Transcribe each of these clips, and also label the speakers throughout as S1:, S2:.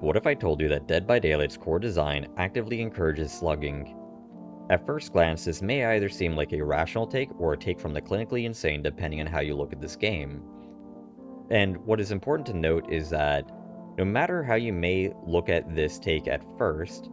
S1: What if I told you that Dead by Daylight's core design actively encourages slugging? At first glance, this may either seem like a rational take or a take from the clinically insane depending on how you look at this game. And what is important to note is that no matter how you may look at this take at first,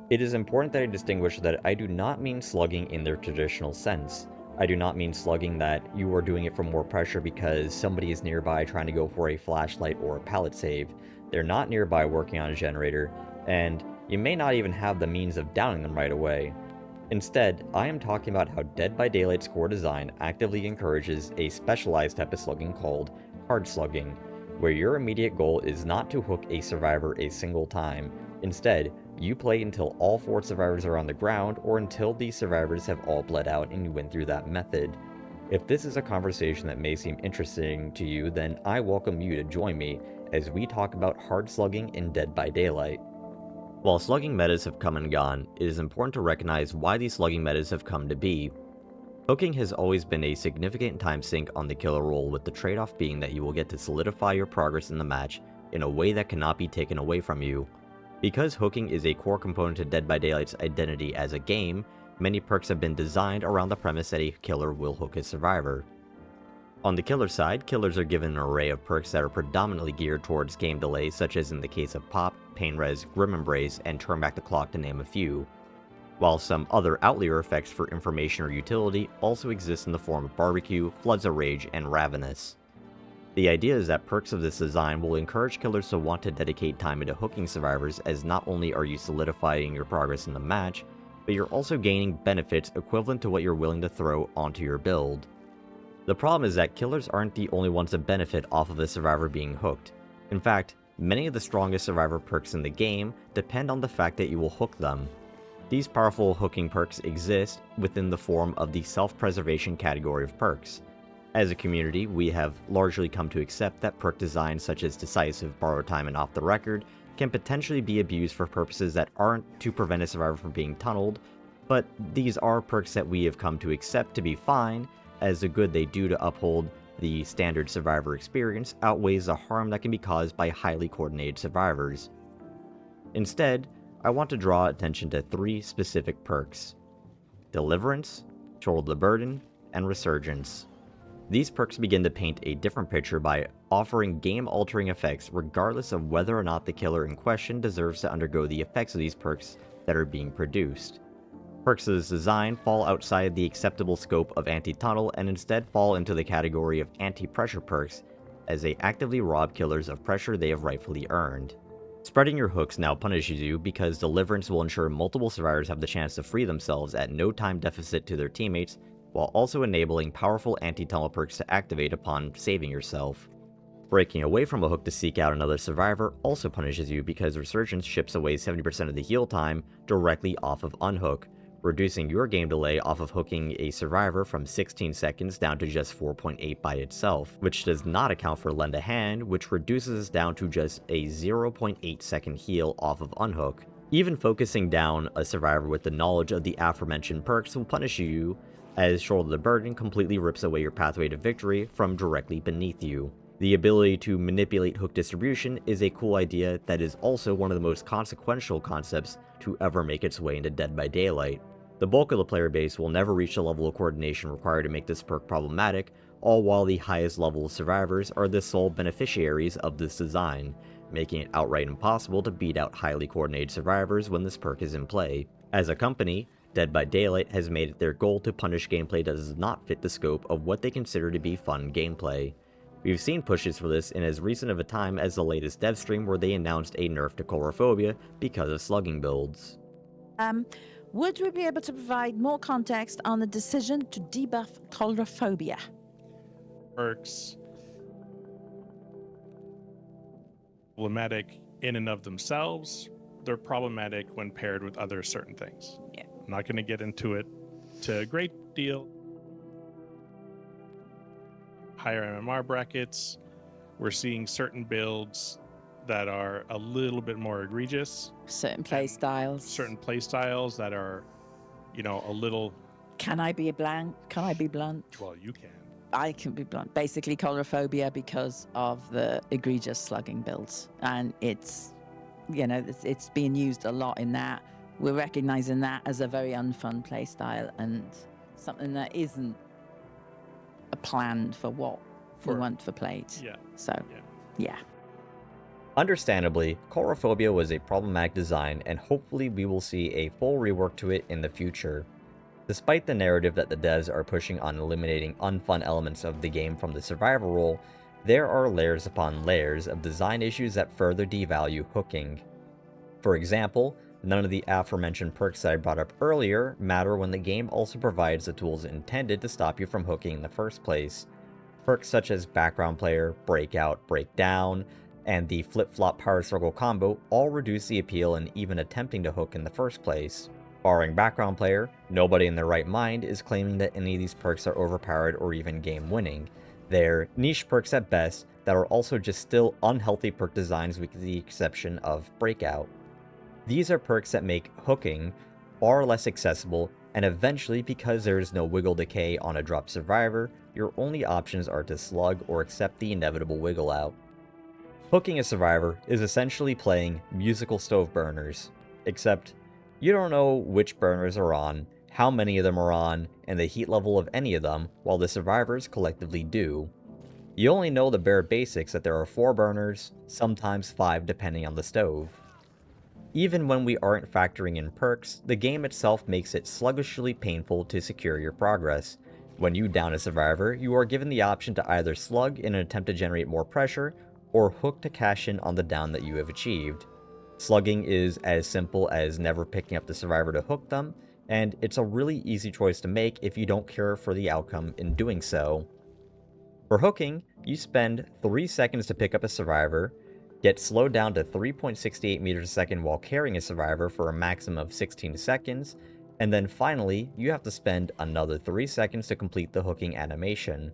S1: it is important that I distinguish that I do not mean slugging in their traditional sense. I do not mean slugging that you are doing it for more pressure because somebody is nearby trying to go for a flashlight or a pallet save. They're not nearby working on a generator, and you may not even have the means of downing them right away. Instead, I am talking about how Dead by Daylight's core design actively encourages a specialized type of slugging called hard slugging, where your immediate goal is not to hook a survivor a single time. Instead, you play until all 4 survivors are on the ground or until these survivors have all bled out and you win through that method. If this is a conversation that may seem interesting to you, then I welcome you to join me as we talk about hard slugging in Dead by Daylight. While slugging metas have come and gone, it is important to recognize why these slugging metas have come to be. Hooking has always been a significant time sink on the killer role, with the trade-off being that you will get to solidify your progress in the match in a way that cannot be taken away from you. Because hooking is a core component to Dead by Daylight's identity as a game, many perks have been designed around the premise that a killer will hook a survivor. On the killer side, killers are given an array of perks that are predominantly geared towards game delay, such as in the case of Pop, Pain Res, Grim Embrace, and Turn Back the Clock to name a few, while some other outlier effects for information or utility also exist in the form of Barbecue, Floods of Rage, and Ravenous. The idea is that perks of this design will encourage killers to want to dedicate time into hooking survivors, as not only are you solidifying your progress in the match, but you're also gaining benefits equivalent to what you're willing to throw onto your build. The problem is that killers aren't the only ones to benefit off of a survivor being hooked. In fact, many of the strongest survivor perks in the game depend on the fact that you will hook them. These powerful hooking perks exist within the form of the self-preservation category of perks. As a community, we have largely come to accept that perk designs such as Decisive, Borrow Time, and Off the Record can potentially be abused for purposes that aren't to prevent a survivor from being tunneled, but these are perks that we have come to accept to be fine, as the good they do to uphold the standard survivor experience outweighs the harm that can be caused by highly coordinated survivors. Instead, I want to draw attention to 3 specific perks: Deliverance, Shoulder the Burden, and Resurgence. These perks begin to paint a different picture by offering game-altering effects regardless of whether or not the killer in question deserves to undergo the effects of these perks that are being produced. Perks of this design fall outside the acceptable scope of anti-tunnel and instead fall into the category of anti-pressure perks, as they actively rob killers of pressure they have rightfully earned. Spreading your hooks now punishes you because Deliverance will ensure multiple survivors have the chance to free themselves at no time deficit to their teammates, while also enabling powerful anti-tunnel perks to activate upon saving yourself. Breaking away from a hook to seek out another survivor also punishes you because Resurgence ships away 70% of the heal time directly off of unhook, reducing your game delay off of hooking a survivor from 16 seconds down to just 4.8 by itself, which does not account for Lend a Hand, which reduces us down to just a 0.8 second heal off of unhook. Even focusing down a survivor with the knowledge of the aforementioned perks will punish you, as Shoulder the Burden completely rips away your pathway to victory from directly beneath you. The ability to manipulate hook distribution is a cool idea that is also one of the most consequential concepts to ever make its way into Dead by Daylight. The bulk of the player base will never reach the level of coordination required to make this perk problematic, all while the highest level of survivors are the sole beneficiaries of this design, making it outright impossible to beat out highly coordinated survivors when this perk is in play. As a company, Dead by Daylight has made it their goal to punish gameplay that does not fit the scope of what they consider to be fun gameplay. We've seen pushes for this in as recent of a time as the latest dev stream where they announced a nerf to coulrophobia because of slugging builds.
S2: Would we be able to provide more context on the decision to debuff coulrophobia?
S3: Perks problematic in and of themselves. They're problematic when paired with other certain things.
S2: Yeah.
S3: I'm not going to get into it to a great deal. Higher MMR brackets, we're seeing certain builds that are a little bit more egregious.
S2: Certain play styles.
S3: Certain play styles that are, a little...
S2: Can I be blunt?
S3: Well, you can.
S2: I can be blunt. Basically, coulrophobia because of the egregious slugging builds. And it's it's being used a lot in that. We're recognizing that as a very unfun play style and something that isn't planned for what we want for plates.
S3: Yeah.
S2: So, yeah.
S1: Understandably, coulrophobia was a problematic design, and hopefully we will see a full rework to it in the future. Despite the narrative that the devs are pushing on eliminating unfun elements of the game from the survival role, there are layers upon layers of design issues that further devalue hooking. For example, none of the aforementioned perks that I brought up earlier matter when the game also provides the tools intended to stop you from hooking in the first place. Perks such as background player, breakout, breakdown, and the flip-flop power circle combo all reduce the appeal in even attempting to hook in the first place. Barring background player, nobody in their right mind is claiming that any of these perks are overpowered or even game-winning. They're niche perks at best that are also just still unhealthy perk designs with the exception of breakout. These are perks that make hooking far less accessible, and eventually, because there is no wiggle decay on a drop survivor, your only options are to slug or accept the inevitable wiggle out. Hooking a survivor is essentially playing musical stove burners, except you don't know which burners are on, how many of them are on, and the heat level of any of them, while the survivors collectively do. You only know the bare basics that there are 4 burners, sometimes 5 depending on the stove. Even when we aren't factoring in perks, the game itself makes it sluggishly painful to secure your progress. When you down a survivor, you are given the option to either slug in an attempt to generate more pressure, or hook to cash in on the down that you have achieved. Slugging is as simple as never picking up the survivor to hook them, and it's a really easy choice to make if you don't care for the outcome in doing so. For hooking, you spend 3 seconds to pick up a survivor, get slowed down to 3.68 meters a second while carrying a survivor for a maximum of 16 seconds, and then finally, you have to spend another 3 seconds to complete the hooking animation.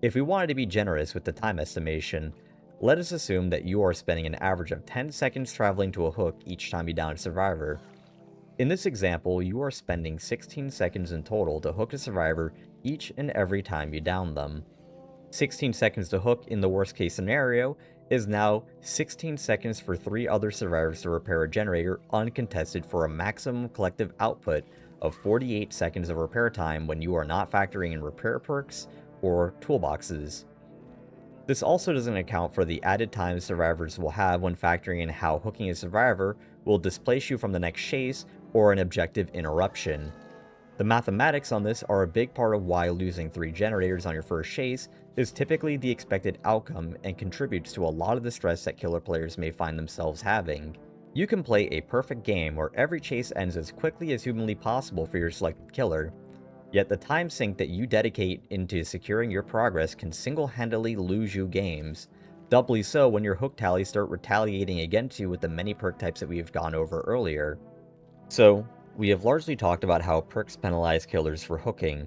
S1: If we wanted to be generous with the time estimation, let us assume that you are spending an average of 10 seconds traveling to a hook each time you down a survivor. In this example, you are spending 16 seconds in total to hook a survivor each and every time you down them. 16 seconds to hook in the worst case scenario is now 16 seconds for 3 other survivors to repair a generator uncontested for a maximum collective output of 48 seconds of repair time when you are not factoring in repair perks or toolboxes. This also doesn't account for the added time survivors will have when factoring in how hooking a survivor will displace you from the next chase or an objective interruption. The mathematics on this are a big part of why losing 3 generators on your first chase is typically the expected outcome and contributes to a lot of the stress that killer players may find themselves having. You can play a perfect game where every chase ends as quickly as humanly possible for your selected killer, yet the time sink that you dedicate into securing your progress can single-handedly lose you games, doubly so when your hook tallies start retaliating against you with the many perk types that we have gone over earlier. So, we have largely talked about how perks penalize killers for hooking,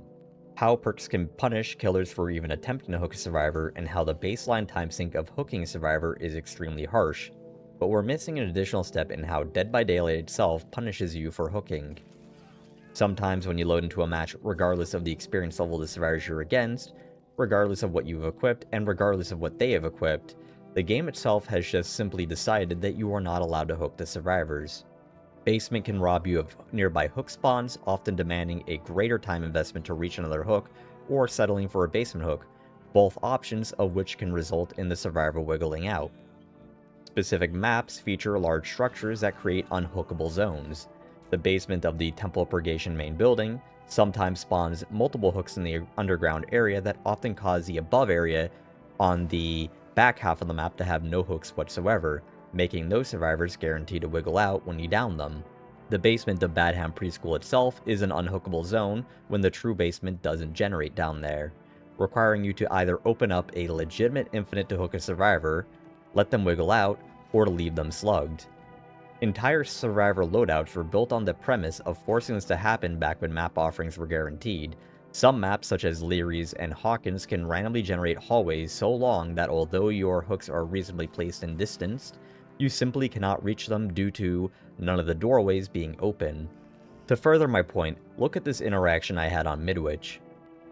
S1: how perks can punish killers for even attempting to hook a survivor, and how the baseline time sink of hooking a survivor is extremely harsh, but we're missing an additional step in how Dead by Daylight itself punishes you for hooking. Sometimes when you load into a match, regardless of the experience level of the survivors you're against, regardless of what you've equipped, and regardless of what they have equipped, the game itself has just simply decided that you are not allowed to hook the survivors. Basement can rob you of nearby hook spawns, often demanding a greater time investment to reach another hook, or settling for a basement hook, both options of which can result in the survivor wiggling out. Specific maps feature large structures that create unhookable zones. The basement of the Temple of Purgation main building sometimes spawns multiple hooks in the underground area that often cause the above area on the back half of the map to have no hooks whatsoever, making those survivors guaranteed to wiggle out when you down them. The basement of Badham Preschool itself is an unhookable zone when the true basement doesn't generate down there, requiring you to either open up a legitimate infinite to hook a survivor, let them wiggle out, or to leave them slugged. Entire survivor loadouts were built on the premise of forcing this to happen back when map offerings were guaranteed. Some maps such as Leary's and Hawkins can randomly generate hallways so long that although your hooks are reasonably placed and distanced, you simply cannot reach them due to none of the doorways being open. To further my point, look at this interaction I had on Midwich.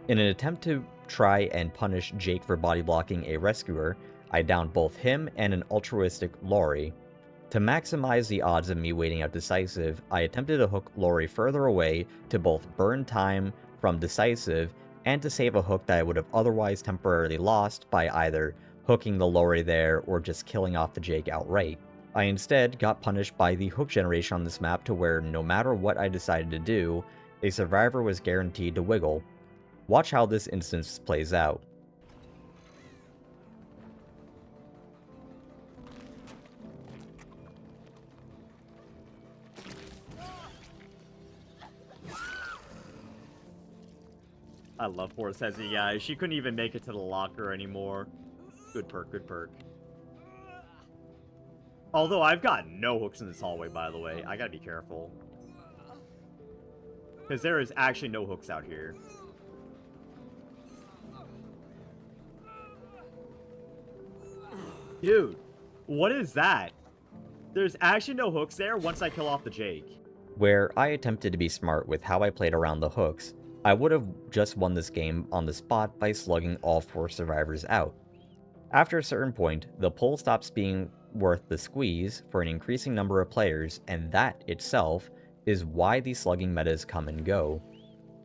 S1: In an attempt to try and punish Jake for body blocking a rescuer, I downed both him and an altruistic Laurie. To maximize the odds of me waiting out decisive, I attempted to hook Lori further away to both burn time from decisive and to save a hook that I would have otherwise temporarily lost by either hooking the Lori there or just killing off the Jake outright. I instead got punished by the hook generation on this map to where no matter what I decided to do, a survivor was guaranteed to wiggle. Watch how this instance plays out.
S4: I love Force Hezzy, guys. She couldn't even make it to the locker anymore. Good perk, good perk. Although I've got no hooks in this hallway, by the way. I gotta be careful. Because there is actually no hooks out here. Dude, what is that? There's actually no hooks there once I kill off the Jake.
S1: Where I attempted to be smart with how I played around the hooks, I would have just won this game on the spot by slugging all 4 survivors out. After a certain point, the pull stops being worth the squeeze for an increasing number of players, and that itself is why these slugging metas come and go.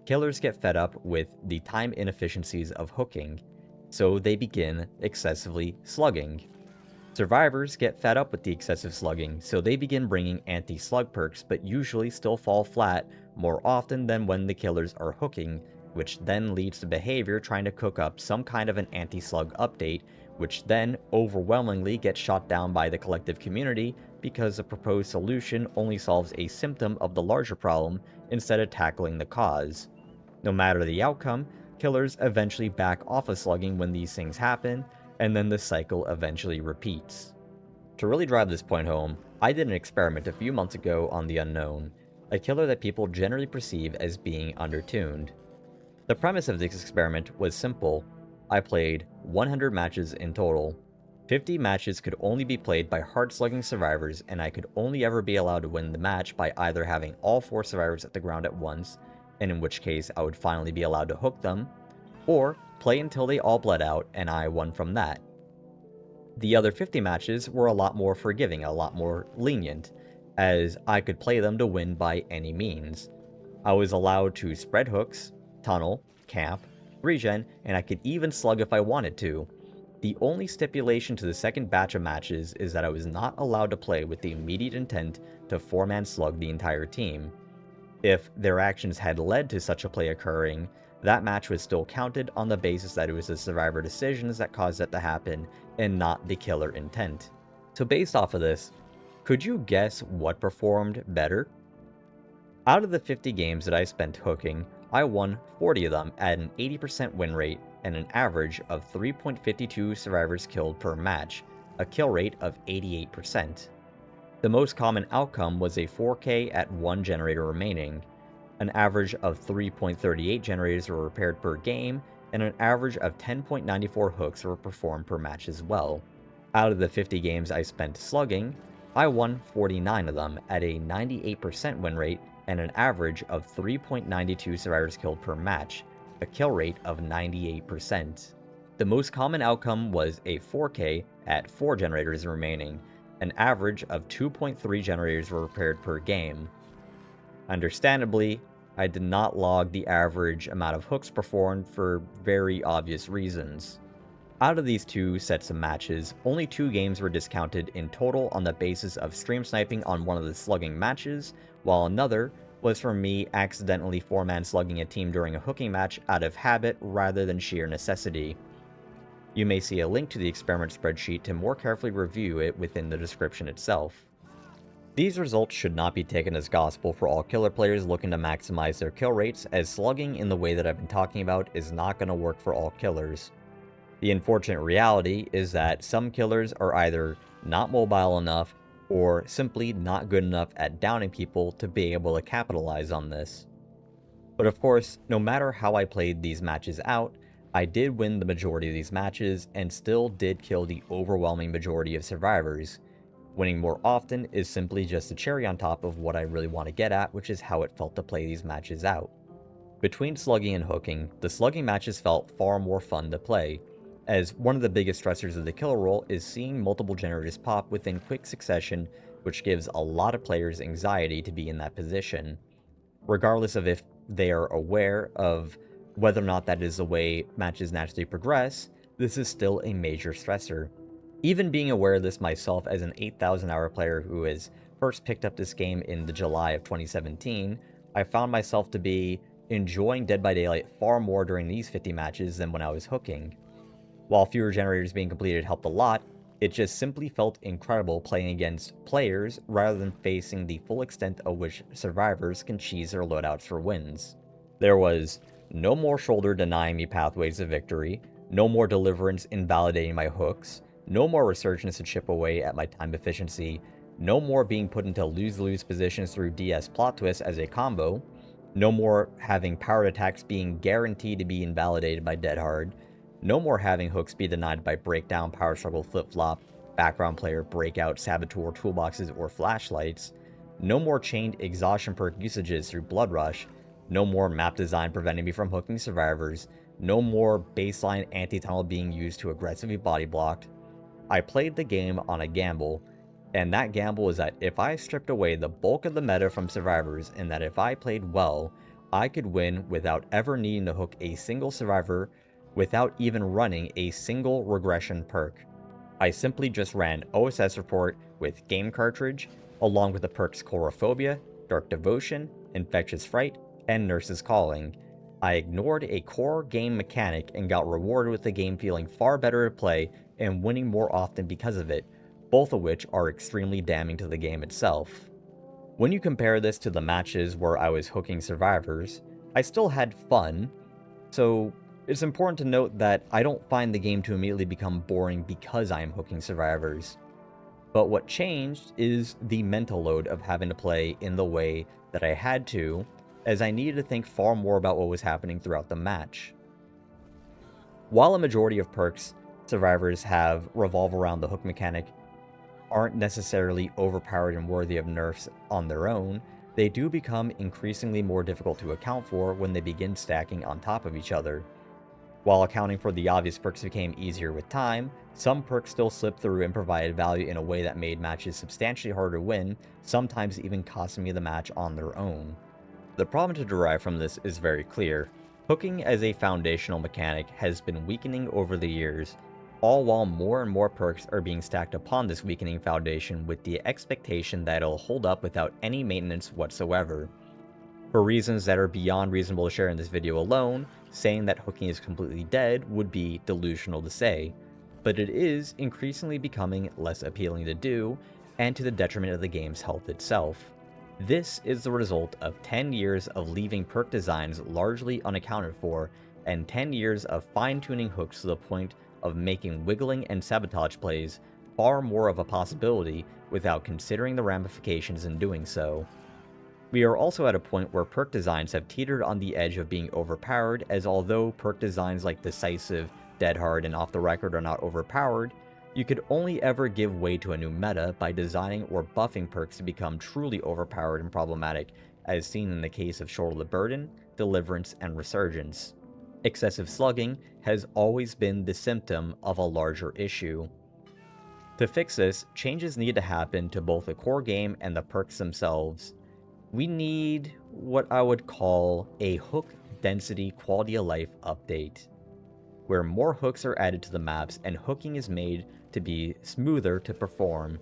S1: Killers get fed up with the time inefficiencies of hooking, so they begin excessively slugging. Survivors get fed up with the excessive slugging, so they begin bringing anti-slug perks, but usually still fall flat more often than when the killers are hooking, which then leads to behavior trying to cook up some kind of an anti-slug update, which then overwhelmingly gets shot down by the collective community because the proposed solution only solves a symptom of the larger problem instead of tackling the cause. No matter the outcome, killers eventually back off of slugging when these things happen, and then the cycle eventually repeats. To really drive this point home, I did an experiment a few months ago on the Unknown, a killer that people generally perceive as being undertuned. The premise of this experiment was simple. I played 100 matches in total. 50 matches could only be played by hard-slugging survivors, and I could only ever be allowed to win the match by either having all 4 survivors at the ground at once, and in which case I would finally be allowed to hook them, or play until they all bled out and I won from that. The other 50 matches were a lot more forgiving, a lot more lenient, as I could play them to win by any means. I was allowed to spread hooks, tunnel, camp, regen, and I could even slug if I wanted to. The only stipulation to the second batch of matches is that I was not allowed to play with the immediate intent to 4-man slug the entire team. If their actions had led to such a play occurring, that match was still counted on the basis that it was the survivor decisions that caused it to happen and not the killer intent. So based off of this, could you guess what performed better? Out of the 50 games that I spent hooking, I won 40 of them at an 80% win rate and an average of 3.52 survivors killed per match, a kill rate of 88%. The most common outcome was a 4K at 1 generator remaining. An average of 3.38 generators were repaired per game, and an average of 10.94 hooks were performed per match as well. Out of the 50 games I spent slugging, I won 49 of them at a 98% win rate and an average of 3.92 survivors killed per match, a kill rate of 98%. The most common outcome was a 4K at 4 generators remaining. An average of 2.3 generators were repaired per game. Understandably, I did not log the average amount of hooks performed for very obvious reasons. Out of these 2 sets of matches, only 2 games were discounted in total on the basis of stream sniping on one of the slugging matches, while another was for me accidentally 4-man slugging a team during a hooking match out of habit rather than sheer necessity. You may see a link to the experiment spreadsheet to more carefully review it within the description itself. These results should not be taken as gospel for all killer players looking to maximize their kill rates, as slugging in the way that I've been talking about is not going to work for all killers. The unfortunate reality is that some killers are either not mobile enough or simply not good enough at downing people to be able to capitalize on this. But of course, no matter how I played these matches out, I did win the majority of these matches and still did kill the overwhelming majority of survivors. Winning more often is simply just a cherry on top of what I really want to get at, which is how it felt to play these matches out. Between slugging and hooking, the slugging matches felt far more fun to play, as one of the biggest stressors of the killer role is seeing multiple generators pop within quick succession which gives a lot of players anxiety to be in that position. Regardless of if they are aware of whether or not that is the way matches naturally progress, this is still a major stressor. Even being aware of this myself as an 8,000 hour player who has first picked up this game in the July of 2017, I found myself to be enjoying Dead by Daylight far more during these 50 matches than when I was hooking. While fewer generators being completed helped a lot, it just simply felt incredible playing against players rather than facing the full extent of which survivors can cheese their loadouts for wins. There was no more shoulder denying me pathways to victory, no more deliverance invalidating my hooks, no more resurgence to chip away at my time efficiency, no more being put into lose-lose positions through DS plot twists as a combo, no more having powered attacks being guaranteed to be invalidated by Dead Hard, no more having hooks be denied by breakdown, power struggle, flip-flop, background player, breakout, saboteur, toolboxes, or flashlights, no more chained exhaustion perk usages through Blood Rush, no more map design preventing me from hooking survivors, no more baseline anti-tunnel being used to aggressively body blocked. I played the game on a gamble, and that gamble was that if I stripped away the bulk of the meta from survivors and that if I played well, I could win without ever needing to hook a single survivor without even running a single regression perk. I simply just ran OSS report with game cartridge, along with the perks Chorophobia, Dark Devotion, Infectious Fright, and Nurse's Calling. I ignored a core game mechanic and got rewarded with the game feeling far better to play and winning more often because of it, both of which are extremely damning to the game itself. When you compare this to the matches where I was hooking survivors, I still had fun, so it's important to note that I don't find the game to immediately become boring because I am hooking survivors. But what changed is the mental load of having to play in the way that I had to, as I needed to think far more about what was happening throughout the match. While a majority of perks survivors have revolve around the hook mechanic aren't necessarily overpowered and worthy of nerfs on their own, they do become increasingly more difficult to account for when they begin stacking on top of each other. While accounting for the obvious perks became easier with time, some perks still slipped through and provided value in a way that made matches substantially harder to win, sometimes even costing me the match on their own. The problem to derive from this is very clear. Hooking as a foundational mechanic has been weakening over the years, all while more and more perks are being stacked upon this weakening foundation with the expectation that it'll hold up without any maintenance whatsoever. For reasons that are beyond reasonable to share in this video alone, saying that hooking is completely dead would be delusional to say, but it is increasingly becoming less appealing to do, and to the detriment of the game's health itself. This is the result of 10 years of leaving perk designs largely unaccounted for, and 10 years of fine-tuning hooks to the point of making wiggling and sabotage plays far more of a possibility without considering the ramifications in doing so. We are also at a point where perk designs have teetered on the edge of being overpowered, as although perk designs like Decisive, Dead Hard, and Off the Record are not overpowered, you could only ever give way to a new meta by designing or buffing perks to become truly overpowered and problematic, as seen in the case of Shoulder the Burden, Deliverance, and Resurgence. Excessive slugging has always been the symptom of a larger issue. To fix this, changes need to happen to both the core game and the perks themselves. We need what I would call a hook density quality of life update, where more hooks are added to the maps and hooking is made to be smoother to perform.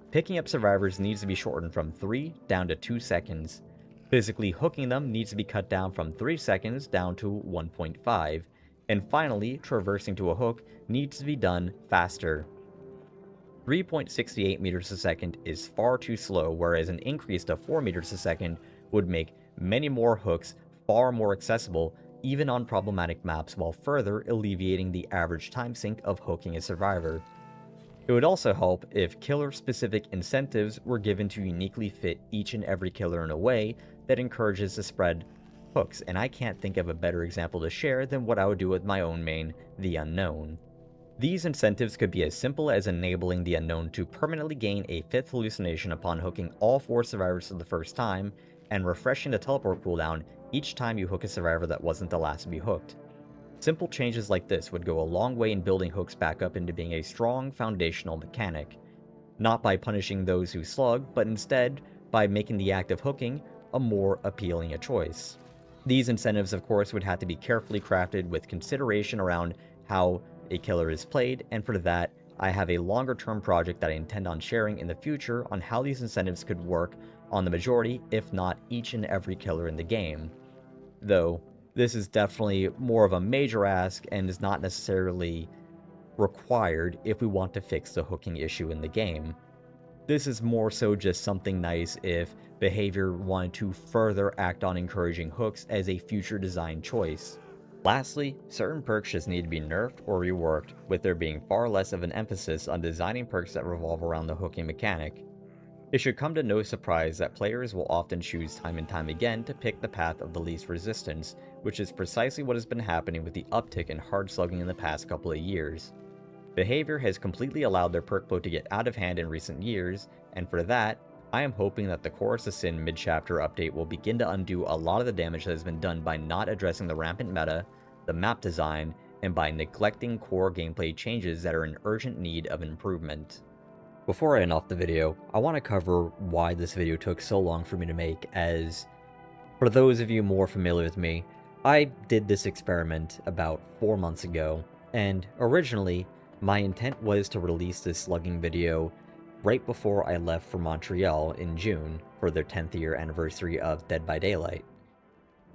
S1: Picking up survivors needs to be shortened from 3 down to 2 seconds. Physically hooking them needs to be cut down from 3 seconds down to 1.5. And finally, traversing to a hook needs to be done faster. 3.68 meters a second is far too slow, whereas an increase to 4 meters a second would make many more hooks far more accessible, even on problematic maps, while further alleviating the average time sink of hooking a survivor. It would also help if killer-specific incentives were given to uniquely fit each and every killer in a way that encourages the spread hooks, and I can't think of a better example to share than what I would do with my own main, the Unknown. These incentives could be as simple as enabling the Unknown to permanently gain a 5th hallucination upon hooking all 4 survivors for the first time, and refreshing the teleport cooldown each time you hook a survivor that wasn't the last to be hooked. Simple changes like this would go a long way in building hooks back up into being a strong foundational mechanic. not by punishing those who slug, but instead by making the act of hooking a more appealing a choice. These incentives, of course, would have to be carefully crafted with consideration around how a killer is played, and for that, I have a longer-term project that I intend on sharing in the future on how these incentives could work on the majority, if not each and every killer in the game. Though, this is definitely more of a major ask and is not necessarily required if we want to fix the hooking issue in the game. This is more so just something nice if Behavior wanted to further act on encouraging hooks as a future design choice. Lastly, certain perks just need to be nerfed or reworked, with there being far less of an emphasis on designing perks that revolve around the hooking mechanic. It should come to no surprise that players will often choose time and time again to pick the path of the least resistance, which is precisely what has been happening with the uptick in hard slugging in the past couple of years. Behavior has completely allowed their perk flow to get out of hand in recent years, and for that, I am hoping that the Chorus of Sin mid-chapter update will begin to undo a lot of the damage that has been done by not addressing the rampant meta, the map design, and by neglecting core gameplay changes that are in urgent need of improvement. Before I end off the video, I want to cover why this video took so long for me to make, as for those of you more familiar with me, I did this experiment about 4 months ago, and originally, my intent was to release this slugging video right before I left for Montreal in June for their 10th year anniversary of Dead by Daylight.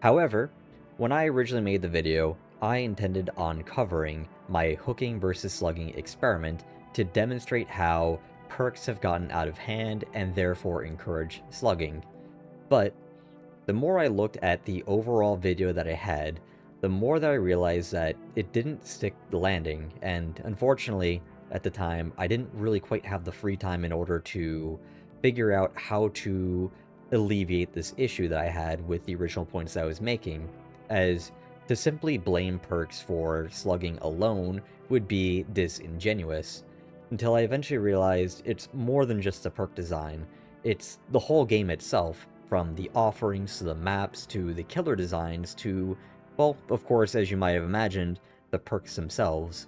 S1: However, when I originally made the video, I intended on covering my hooking versus slugging experiment to demonstrate how perks have gotten out of hand and therefore encourage slugging. But the more I looked at the overall video that I had, the more that I realized that it didn't stick the landing, and unfortunately, at the time, I didn't really quite have the free time in order to figure out how to alleviate this issue that I had with the original points that I was making, as to simply blame perks for slugging alone would be disingenuous, until I eventually realized it's more than just the perk design, it's the whole game itself, from the offerings to the maps to the killer designs to, well, of course, as you might have imagined, the perks themselves.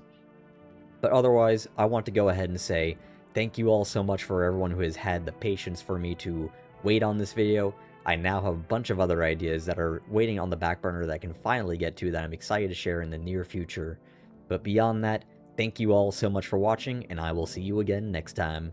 S1: But otherwise, I want to go ahead and say thank you all so much for everyone who has had the patience for me to wait on this video. I now have a bunch of other ideas that are waiting on the back burner that I can finally get to that I'm excited to share in the near future. But beyond that, thank you all so much for watching, and I will see you again next time.